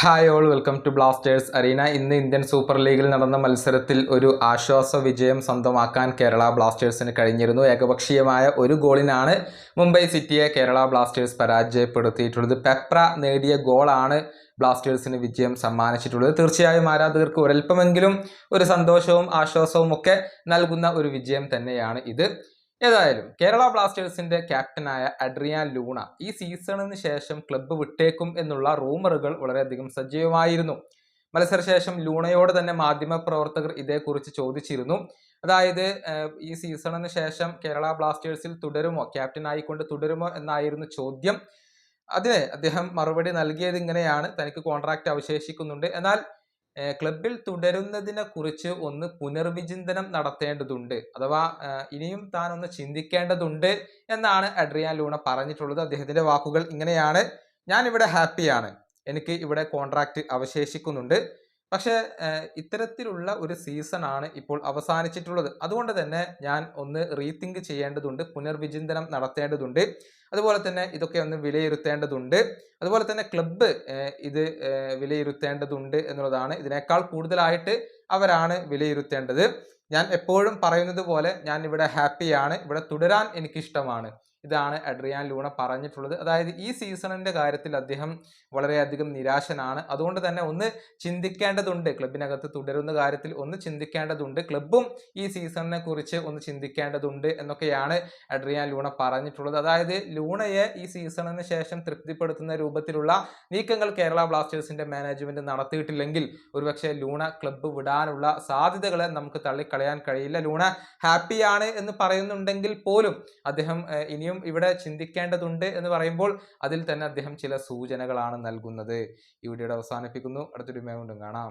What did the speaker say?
Hi all, welcome to Blasters Arena. ഇന്ന് Indian super ലീഗിൽ നടന്ന മത്സരത്തിൽ ഒരു ആശ്വാസ വിജയം സ്വന്തമാക്കാൻ കേരള ബ്ലാസ്റ്റേഴ്സിന് കഴിഞ്ഞിരുന്നു. ഏകപക്ഷീയമായ ഒരു ഗോളിനാണ് മുംബൈ സിറ്റിയെ കേരള ബ്ലാസ്റ്റേഴ്സ് പരാജയപ്പെടുത്തിയിട്ടുള്ളത്. പെപ്ര നേടിയ ഗോളാണ് ബ്ലാസ്റ്റേഴ്സിന് വിജയം സമ്മാനിച്ചിട്ടുള്ളത്. തീർച്ചയായും ആരാധകർക്ക് ഒരൽപ്പമെങ്കിലും ഒരു സന്തോഷവും ആശ്വാസവും ഒക്കെ നൽകുന്ന ഒരു വിജയം തന്നെയാണ് ഇത്. ഏതായാലും കേരള ബ്ലാസ്റ്റേഴ്സിന്റെ ക്യാപ്റ്റനായ അഡ്രിയാൻ ലൂണ ഈ സീസണിന് ശേഷം ക്ലബ്ബ് വിട്ടേക്കും എന്നുള്ള റൂമറുകൾ വളരെയധികം സജീവമായിരുന്നു. മത്സരശേഷം ലൂണയോട് തന്നെ മാധ്യമ പ്രവർത്തകർ ഇതേക്കുറിച്ച് ചോദിച്ചിരുന്നു. അതായത് ഈ സീസണിന് ശേഷം കേരള ബ്ലാസ്റ്റേഴ്സിൽ തുടരുമോ, ക്യാപ്റ്റൻ ആയിക്കൊണ്ട് തുടരുമോ എന്നായിരുന്നു ചോദ്യം. അതിന് അദ്ദേഹം മറുപടി നൽകിയത് ഇങ്ങനെയാണ്: തനിക്ക് കോൺട്രാക്ട് അവശേഷിക്കുന്നുണ്ട്, എന്നാൽ ക്ലബിൽ തുടരുന്നതിനെ കുറിച്ച് ഒന്ന് പുനർവിചിന്തനം നടത്തേണ്ടതുണ്ട്, അഥവാ ഇനിയും താൻ ഒന്ന് ചിന്തിക്കേണ്ടതുണ്ട് എന്നാണ് അഡ്രിയാൻ ലൂണ പറഞ്ഞിട്ടുള്ളത്. അദ്ദേഹത്തിന്റെ വാക്കുകൾ ഇങ്ങനെയാണ്: ഞാൻ ഇവിടെ ഹാപ്പിയാണ്, എനിക്ക് ഇവിടെ കോൺട്രാക്ട് അവശേഷിക്കുന്നുണ്ട്, പക്ഷേ ഇത്തരത്തിലുള്ള ഒരു സീസൺ ആണ് ഇപ്പോൾ അവസാനിച്ചിട്ടുള്ളത്. അതുകൊണ്ട് തന്നെ ഞാൻ ഒന്ന് റീതിങ്ക് ചെയ്യേണ്ടതുണ്ട്, പുനർവിചിന്തനം നടത്തേണ്ടതുണ്ട്, അതുപോലെ തന്നെ ഇതൊക്കെ ഒന്ന് വിലയിരുത്തേണ്ടതുണ്ട്, അതുപോലെ തന്നെ ക്ലബ്ബ് ഇത് വിലയിരുത്തേണ്ടതുണ്ട് എന്നുള്ളതാണ്. ഇതിനേക്കാൾ കൂടുതലായിട്ട് അവരാണ് വിലയിരുത്തേണ്ടത്. ഞാൻ എപ്പോഴും പറയുന്നത് പോലെ ഞാൻ ഇവിടെ ഹാപ്പിയാണ്, ഇവിടെ തുടരാൻ എനിക്കിഷ്ടമാണ്. ഇതാണ് അഡ്രിയാൻ ലൂണ പറഞ്ഞിട്ടുള്ളത്. അതായത് ഈ സീസണിന്റെ കാര്യത്തിൽ അദ്ദേഹം വളരെയധികം നിരാശനാണ്. അതുകൊണ്ട് തന്നെ ഒന്ന് ചിന്തിക്കേണ്ടതുണ്ട്, ക്ലബിനകത്ത് തുടരുന്ന കാര്യത്തിൽ ഒന്ന് ചിന്തിക്കേണ്ടതുണ്ട്, ക്ലബ്ബും ഈ സീസണിനെ കുറിച്ച് ഒന്ന് ചിന്തിക്കേണ്ടതുണ്ട് എന്നൊക്കെയാണ് അഡ്രിയാൻ ലൂണ പറഞ്ഞിട്ടുള്ളത്. അതായത് ലൂണയെ ഈ സീസണിന് ശേഷം തൃപ്തിപ്പെടുത്തുന്ന രൂപത്തിലുള്ള നീക്കങ്ങൾ കേരള ബ്ലാസ്റ്റേഴ്സിന്റെ മാനേജ്മെന്റ് നടത്തിയിട്ടില്ലെങ്കിൽ ഒരുപക്ഷെ ലൂണ ക്ലബ്ബ് വിടാനുള്ള സാധ്യതകളെ നമുക്ക് തള്ളിക്കളയാൻ കഴിയില്ല. ലൂണ ഹാപ്പിയാണ് എന്ന് പറയുന്നുണ്ടെങ്കിൽ പോലും അദ്ദേഹം ഇനിയും ഇവിടെ ചിന്തിക്കേണ്ടതുണ്ട് എന്ന് പറയുമ്പോൾ അതിൽ തന്നെ അദ്ദേഹം ചില സൂചനകളാണ് നൽകുന്നത്. ഈ വീഡിയോയുടെ അവസാനിപ്പിക്കുന്നു. അടുത്തൊരു വീഡിയോയിൽ കാണാം.